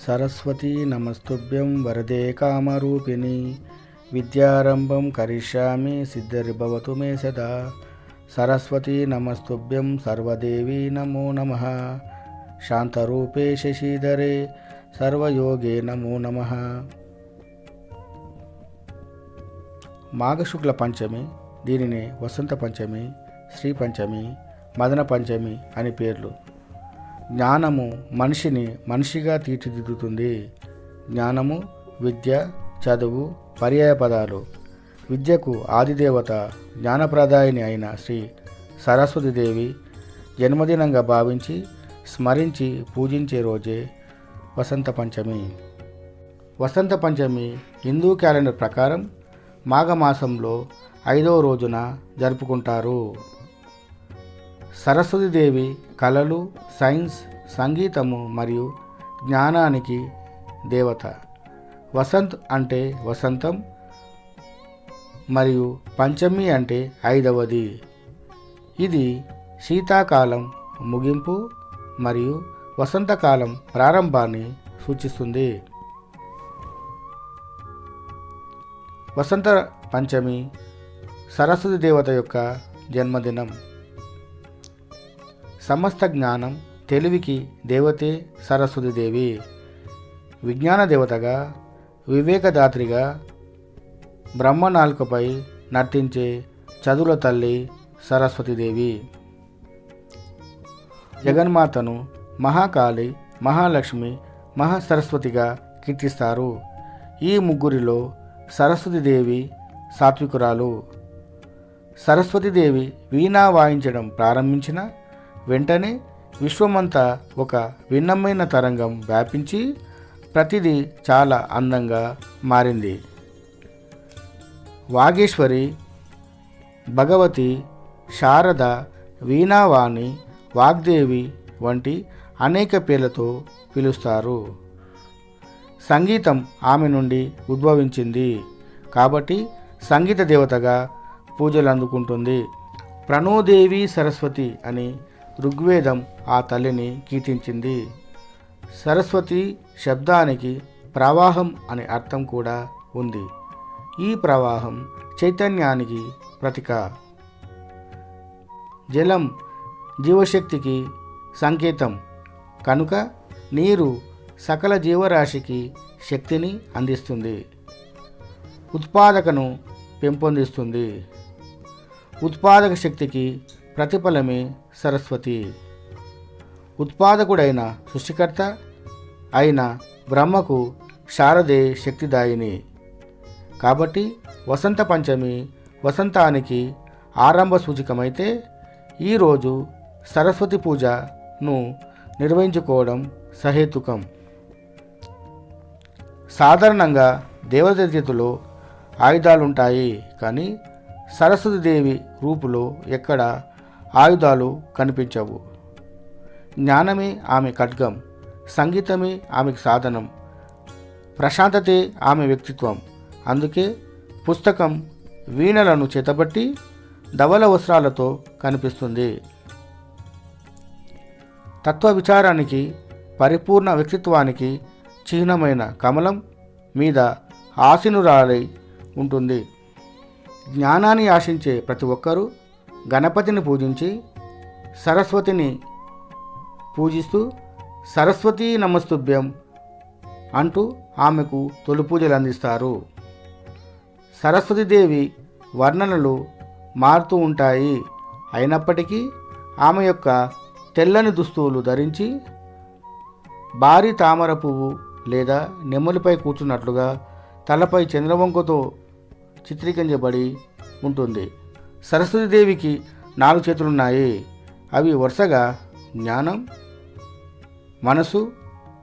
సరస్వతీ నమస్తుభ్యం వరదే కామరూపిణి విద్యారంభం కరిష్యామి సిద్ధిర్భవతు మే సదా. సరస్వతీ నమస్తుభ్యం సర్వదేవీ నమో నమః. శాంతరూపే శశిధరే సర్వయోగే నమో నమః. మాఘశుక్ల పంచమి, దీనిని వసంత పంచమి, శ్రీ పంచమి, మదన పంచమి అని పేర్లు. జ్ఞానము మనిషిని మనిషిగా తీర్చిదిద్దుతుంది. జ్ఞానము, విద్య, చదువు పర్యాయ పదాలు. విద్యకు ఆదిదేవత జ్ఞానప్రదాయిని అయిన శ్రీ సరస్వతీదేవి జన్మదినంగా భావించి స్మరించి పూజించే రోజే వసంత పంచమి. వసంత పంచమి హిందూ క్యాలెండర్ ప్రకారం మాఘమాసంలో 5వ రోజున జరుపుకుంటారు. సరస్వతీదేవి కళలు, సైన్స్, సంగీతము మరియు జ్ఞానానికి దేవత. వసంత్ అంటే వసంతం మరియు పంచమి అంటే 5వది. ఇది శీతాకాలం ముగింపు మరియు వసంతకాలం ప్రారంభాన్ని సూచిస్తుంది. వసంత పంచమి సరస్వతి దేవత యొక్క జన్మదినం. సమస్త జ్ఞానం, తెలివికి దేవతే సరస్వతీదేవి. విజ్ఞాన దేవతగా, వివేకదాత్రిగా, బ్రహ్మ నాలుకపై నర్తించే చదువుల తల్లి సరస్వతీదేవి. జగన్మాతను మహాకాళి, మహాలక్ష్మి, మహాసరస్వతిగా కీర్తిస్తారు. ఈ ముగ్గురిలో సరస్వతీదేవి సాత్వికురాలు. సరస్వతీదేవి వీణా వాయించడం ప్రారంభించిన వెంటనే విశ్వమంతా ఒక భిన్నమైన తరంగం వ్యాపించి ప్రతిదీ చాలా అందంగా మారింది. వాగేశ్వరి, భగవతి, శారద, వీణావాణి, వాగ్దేవి వంటి అనేక పేర్లతో పిలుస్తారు. సంగీతం ఆమె నుండి ఉద్భవించింది కాబట్టి సంగీత దేవతగా పూజలు అందుకుంటుంది. ప్రణోదేవి సరస్వతి అని ఋగ్వేదం ఆ తల్లిని కీర్తించింది. సరస్వతి శబ్దానికి ప్రవాహం అనే అర్థం కూడా ఉంది. ఈ ప్రవాహం చైతన్యానికి ప్రతీక. జలం జీవశక్తికి సంకేతం కనుక నీరు సకల జీవరాశికి శక్తిని అందిస్తుంది, ఉత్పాదకను పెంపొందిస్తుంది. ఉత్పాదక శక్తికి ప్రతిఫలమే సరస్వతి. ఉత్పాదకుడైన సృష్టికర్త అయిన బ్రహ్మకు శారదే శక్తిదాయిని. కాబట్టి వసంత పంచమి వసంతానికి ఆరంభ సూచకమైతే ఈరోజు సరస్వతి పూజను నిర్వహించుకోవడం సహేతుకం. సాధారణంగా దేవత చేతిలో ఆయుధాలుంటాయి, కానీ సరస్వతీదేవి రూపులో ఎక్కడ ఆయుధాలు కనిపించవు. జ్ఞానమే ఆమె ఖడ్గం, సంగీతమే ఆమెకు సాధనం, ప్రశాంతతే ఆమె వ్యక్తిత్వం. అందుకే పుస్తకం, వీణలను చేతబట్టి ధవల వస్త్రాలతో కనిపిస్తుంది. తత్వ విచారానికి, పరిపూర్ణ వ్యక్తిత్వానికి చిహ్నమైన కమలం మీద ఆసీనురాలై ఉంటుంది. జ్ఞానాన్ని ఆశించే ప్రతి ఒక్కరూ గణపతిని పూజించి సరస్వతిని పూజిస్తూ సరస్వతీ నమస్తుభ్యం అంటూ ఆమెకు తొలి పూజలు అందిస్తారు. సరస్వతీదేవి వర్ణనలు మారుతూ ఉంటాయి. అయినప్పటికీ ఆమె యొక్క తెల్లని దుస్తువులు ధరించి భారీ తామర పువ్వు లేదా నెమలిపై కూర్చున్నట్లుగా తలపై చంద్రవంకతో చిత్రీకరించబడి ఉంటుంది. సరస్వతీదేవికి 4 చేతులున్నాయి. అవి వరుసగా జ్ఞానం, మనసు,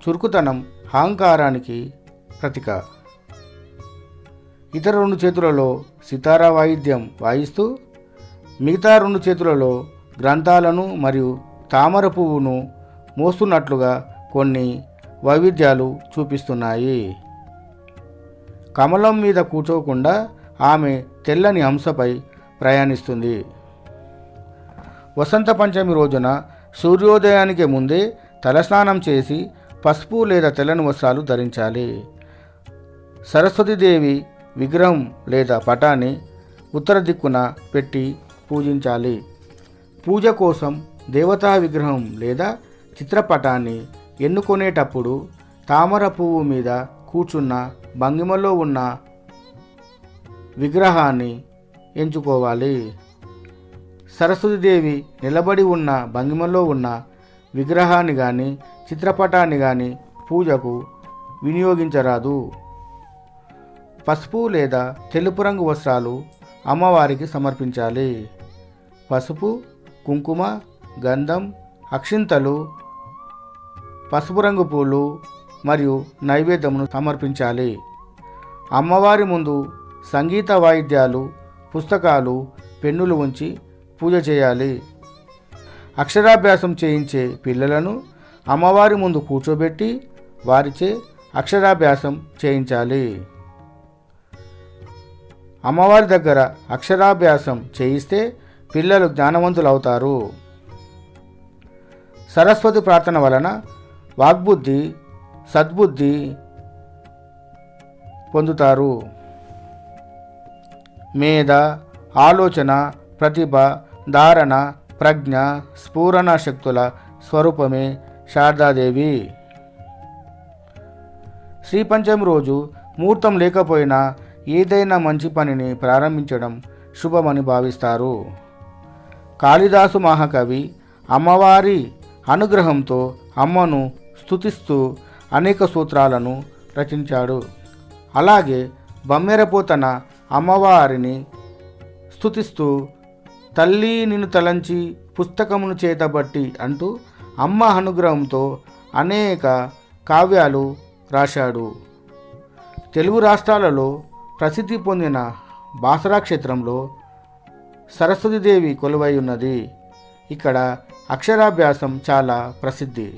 చురుకుతనం, అహంకారానికి ప్రతీక. ఇతర 2 చేతులలో సితారా వాయిద్యం వాయిస్తూ మిగతా 2 చేతులలో గ్రంథాలను మరియు తామర పువ్వును మోస్తున్నట్లుగా కొన్ని వైవిధ్యాలు చూపిస్తున్నాయి. కమలం మీద కూర్చోకుండా ఆమె తెల్లని హంసపై ప్రయాణిస్తుంది. వసంత పంచమి రోజున సూర్యోదయానికి ముందే తలస్నానం చేసి పసుపు లేదా తెల్లని వస్త్రాలు ధరించాలి. సరస్వతీదేవి విగ్రహం లేదా పటాన్ని ఉత్తర దిక్కున పెట్టి పూజించాలి. పూజ కోసం దేవతా విగ్రహం లేదా చిత్రపటాన్ని ఎన్నుకునేటప్పుడు తామర పువ్వు మీద కూర్చున్న భంగిమలో ఉన్న విగ్రహాన్ని ఎంచుకోవాలి. సరస్వతీదేవి నిలబడి ఉన్న భంగిమలో ఉన్న విగ్రహాన్ని కానీ చిత్రపటాన్ని కానీ పూజకు వినియోగించరాదు. పసుపు లేదా తెలుపు రంగు వస్త్రాలు అమ్మవారికి సమర్పించాలి. పసుపు, కుంకుమ, గంధం, అక్షింతలు, పసుపు రంగు పూలు మరియు నైవేద్యమును సమర్పించాలి. అమ్మవారి ముందు సంగీత వాయిద్యాలు, పుస్తకాలు, పెన్నులు ఉంచి పూజ చేయాలి. అక్షరాభ్యాసం చేయించే పిల్లలను అమ్మవారి ముందు కూర్చోబెట్టి వారిచే అక్షరాభ్యాసం చేయించాలి. అమ్మవారి దగ్గర అక్షరాభ్యాసం చేయిస్తే పిల్లలు జ్ఞానవంతులు అవుతారు. సరస్వతి ప్రార్థన వలన వాగ్బుద్ధి, సద్బుద్ధి పొందుతారు. మేధ, ఆలోచన, ప్రతిభ, ధారణ, ప్రజ్ఞ, స్ఫురణ శక్తుల స్వరూపమే శారదాదేవి. శ్రీ పంచమి రోజు ముహూర్తం లేకపోయినా ఏదైనా మంచి పనిని ప్రారంభించడం శుభమని భావిస్తారు. కాళిదాసు మహాకవి అమ్మవారి అనుగ్రహంతో అమ్మను స్తుతిస్తూ అనేక సూత్రాలను రచించాడు. అలాగే బమ్మెరపోతన అమ్మవారిని స్తుతిస్తూ తల్లి నిన్ను తలంచి పుస్తకమును చేతబట్టి అంటూ అమ్మ అనుగ్రహంతో అనేక కావ్యాలు రాశాడు. తెలుగు రాష్ట్రాలలో ప్రసిద్ధి పొందిన బాసరా క్షేత్రంలో సరస్వతీదేవి కొలువై ఉన్నది. ఇక్కడ అక్షరాభ్యాసం చాలా ప్రసిద్ధి.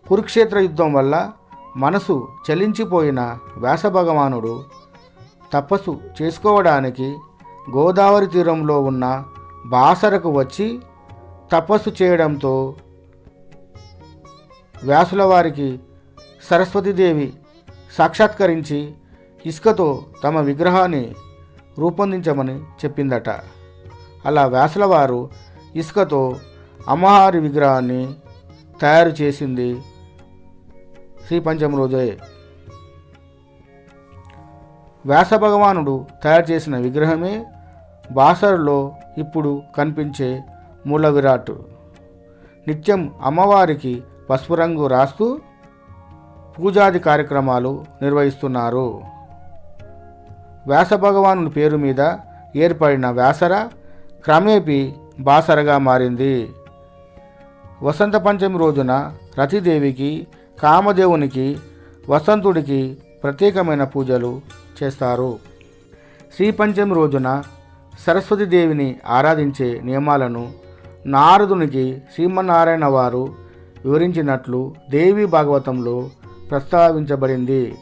కురుక్షేత్ర యుద్ధం వల్ల మనసు చలించిపోయిన వ్యాస భగవానుడు తపస్సు చేసుకోవడానికి గోదావరి తీరంలో ఉన్న బాసరకు వచ్చి తపస్సు చేయడంతో వ్యాసుల వారికి సరస్వతీదేవి సాక్షాత్కరించి ఇసుకతో తమ విగ్రహాన్ని రూపొందించమని చెప్పిందట. అలా వ్యాసుల వారు ఇసుకతో అమ్మవారి విగ్రహాన్ని తయారు చేసింది శ్రీ పంచమి రోజే. వ్యాస భగవానుడు తయారు చేసిన విగ్రహమే బాసరలో ఇప్పుడు కనిపించే మూల విరాట్. నిత్యం అమ్మవారికి పసుపు రంగు రాస్తూ పూజాది కార్యక్రమాలు నిర్వహిస్తున్నారు. వ్యాస భగవానుడి పేరు మీద ఏర్పడిన వ్యాసర క్రమేపీ బాసరగా మారింది. వసంత పంచమి రోజున రతిదేవికి, కామదేవునికి, వసంతుడికి ప్రత్యేకమైన పూజలు చేస్తారు. శ్రీ పంచమి రోజున సరస్వతీదేవిని ఆరాధించే నియమాలను నారదునికి శ్రీమన్నారాయణ వారు వివరించినట్లు దేవి భాగవతంలో ప్రస్తావించబడింది.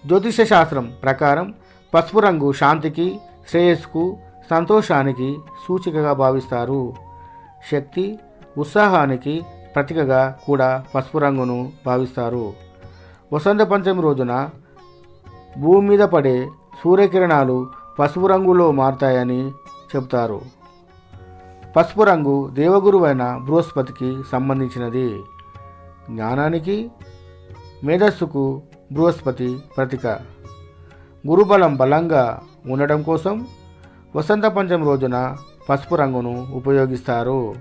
జ్యోతిష శాస్త్రం ప్రకారం పసుపు రంగు శాంతికి, శ్రేయస్సుకు, సంతోషానికి సూచికగా భావిస్తారు. శక్తి, ఉత్సాహానికి ప్రతీకగా కూడా పసుపు రంగును భావిస్తారు. వసంత పంచమి రోజున భూమి మీద పడే సూర్యకిరణాలు పసుపు రంగులో మారుతాయని చెబుతారు. పసుపు రంగు దేవగురువైన బృహస్పతికి సంబంధించినది. జ్ఞానానికి, మేధస్సుకు బృహస్పతి ప్రతీక. గురుబలం బలంగా ఉండడం కోసం వసంత పంచమి రోజున పసుపు రంగును ఉపయోగిస్తారు.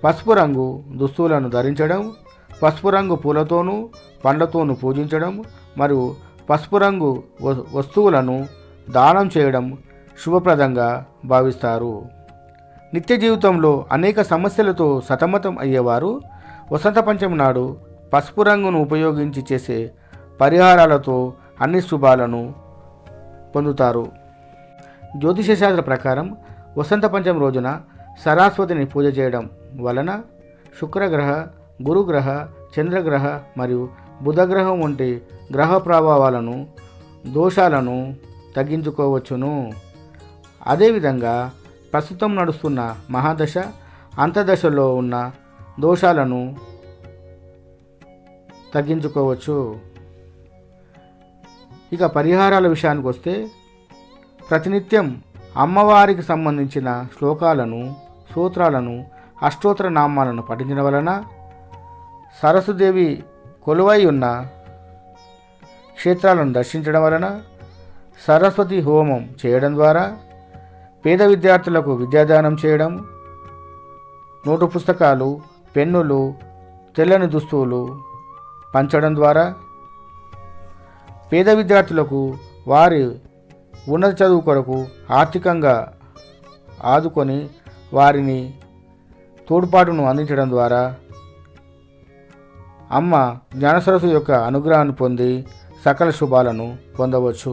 పసుపు రంగు దుస్తులను ధరించడం, పసుపు రంగు పూలతోనూ పండ్లతోనూ పూజించడం మరియు పసుపు రంగు వస్తువులను దానం చేయడం శుభప్రదంగా భావిస్తారు. నిత్య జీవితంలో అనేక సమస్యలతో సతమతం అయ్యేవారు వసంత పంచమి నాడు పసుపు రంగును ఉపయోగించి చేసే పరిహారాలతో అన్ని శుభాలను పొందుతారు. జ్యోతిష శాస్త్ర ప్రకారం వసంత పంచమి రోజున సరస్వతిని పూజ చేయడం వలన శుక్రగ్రహ, గురుగ్రహ, చంద్రగ్రహ మరియు బుధగ్రహం వంటి గ్రహ ప్రభావాలను, దోషాలను తగ్గించుకోవచ్చును. అదేవిధంగా ప్రస్తుతం నడుస్తున్న మహాదశ, అంతదశలో ఉన్న దోషాలను తగ్గించుకోవచ్చు. ఇక పరిహారాల విషయానికి వస్తే ప్రతినిత్యం అమ్మవారికి సంబంధించిన శ్లోకాలను, సూత్రాలను, అష్టోత్తర నామాలను పఠించడం వలన, సరస్వతీదేవి కొలువై ఉన్న క్షేత్రాలను దర్శించడం వలన, సరస్వతి హోమం చేయడం ద్వారా, పేద విద్యార్థులకు విద్యాదానం చేయడం, నోటు పుస్తకాలు, పెన్నులు, తెల్లని దుస్తువులు పంచడం ద్వారా పేద విద్యార్థులకు వారి ఉన్నత చదువు కొరకు ఆర్థికంగా ఆదుకొని వారిని తోడ్పాటును అందించడం ద్వారా అమ్మ జ్ఞానసరస్వతి యొక్క అనుగ్రహాన్ని పొంది సకల శుభాలను పొందవచ్చు.